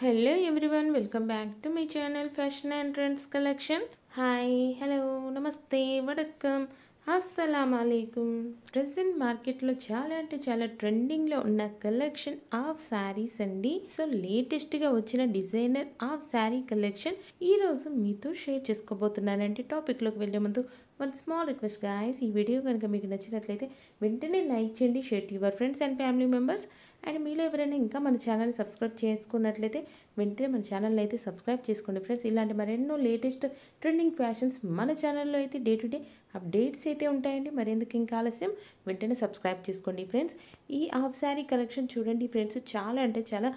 Hello everyone, welcome back to my channel Fashion and Trends Collection. Hi, hello, namaste, vadakkam, assalamu alaikum. Present మార్కెట్లో చాలా అంటే చాలా ట్రెండింగ్లో ఉన్న కలెక్షన్ ఆఫ్ శారీస్ అండి. సో లేటెస్ట్గా వచ్చిన డిజైనర్ ఆఫ్ శారీ కలెక్షన్ ఈరోజు మీతో షేర్ చేసుకోబోతున్నానండి. టాపిక్లోకి వెళ్ళే ముందు వన్ స్మాల్ రిక్వెస్ట్ గాయస్, ఈ వీడియో కనుక మీకు నచ్చినట్లయితే వెంటనే లైక్ చేయండి, share to your friends and family members. And మీలో ఎవరైనా ఇంకా మన ఛానల్ సబ్స్క్రైబ్ చేసుకున్నట్లయితే వెంటనే మన ఛానల్ అయితే సబ్స్క్రైబ్ చేసుకోండి ఫ్రెండ్స్. ఇలాంటి మరెన్నో లేటెస్ట్ ట్రెండింగ్ ఫ్యాషన్స్ మన ఛానల్లో అయితే డే టు డే అప్డేట్స్ అయితే ఉంటాయండి. మరెందుకు ఇంకా ఆలస్యం, వెంటనే సబ్స్క్రైబ్ చేసుకోండి ఫ్రెండ్స్. ఈ హాఫ్ శారీ కలెక్షన్ చూడండి ఫ్రెండ్స్, చాలా అంటే చాలా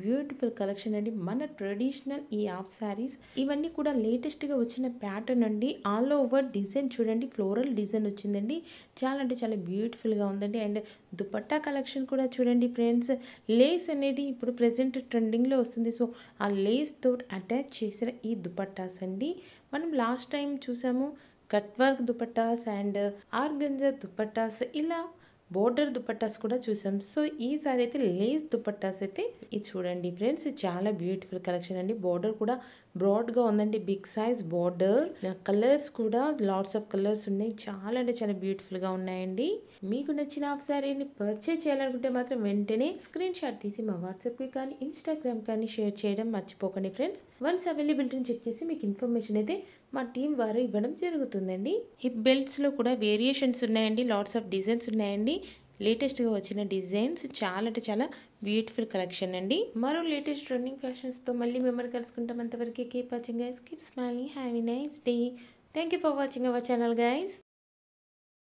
బ్యూటిఫుల్ కలెక్షన్ అండి. మన ట్రెడిషనల్ ఈ హాఫ్ శారీస్ ఇవన్నీ కూడా లేటెస్ట్గా వచ్చిన ప్యాటర్న్ అండి. ఆల్ ఓవర్ డిజైన్ చూడండి, ఫ్లోరల్ డిజైన్ వచ్చిందండి. చాలా అంటే చాలా బ్యూటిఫుల్గా ఉందండి. అండ్ దుపట్టా కలెక్షన్ కూడా చూడండి ఫ్రెండ్స్, లేస్ అనేది ఇప్పుడు ప్రెజెంట్ ట్రెండింగ్లో వస్తుంది. సో ఆ లేస్ తోటి అటాచ్ చేసిన ఈ దుపట్టాస్ అండి. మనం లాస్ట్ టైం చూసాము cut work dupattas and organza dupattas, ఇలా బోర్డర్ దుపట్టాస్ కూడా చూసాం. సో ఈసారి అయితే లేస్ దుపట్టాస్ అయితే ఇది చూడండి ఫ్రెండ్స్, చాలా బ్యూటిఫుల్ కలెక్షన్ అండి. బోర్డర్ కూడా బ్రాడ్గా ఉందండి, బిగ్ సైజ్ బోర్డర్. కలర్స్ కూడా లాట్స్ ఆఫ్ కలర్స్ ఉన్నాయి, చాలా అంటే చాలా బ్యూటిఫుల్గా ఉన్నాయండి. మీకు నచ్చిన హాఫ్ శారీని పర్చేజ్ చేయాలనుకుంటే మాత్రం వెంటనే స్క్రీన్ షాట్ తీసి మా వాట్సాప్కి కానీ ఇన్స్టాగ్రామ్ కానీ షేర్ చేయడం మర్చిపోకండి ఫ్రెండ్స్. వన్స్ అవైలబిలిటీని చెక్ చేసి మీకు ఇన్ఫర్మేషన్ అయితే మా టీం వారు ఇవ్వడం జరుగుతుందండి. హిప్ బెల్ట్స్లో కూడా వేరియేషన్స్ ఉన్నాయండి, లాట్స్ ఆఫ్ డిజైన్స్ ఉన్నాయండి. లేటెస్ట్గా వచ్చిన డిజైన్స్ చాలా అంటే చాలా బ్యూటిఫుల్ కలెక్షన్ అండి. మరో లేటెస్ట్ ట్రెండింగ్ ఫ్యాషన్స్తో మళ్ళీ మిమ్మల్ని కలుసుకుంటాం. అంతవరకు keep watching guys, keep smiling, have a nice day. Thank you for watching our channel guys.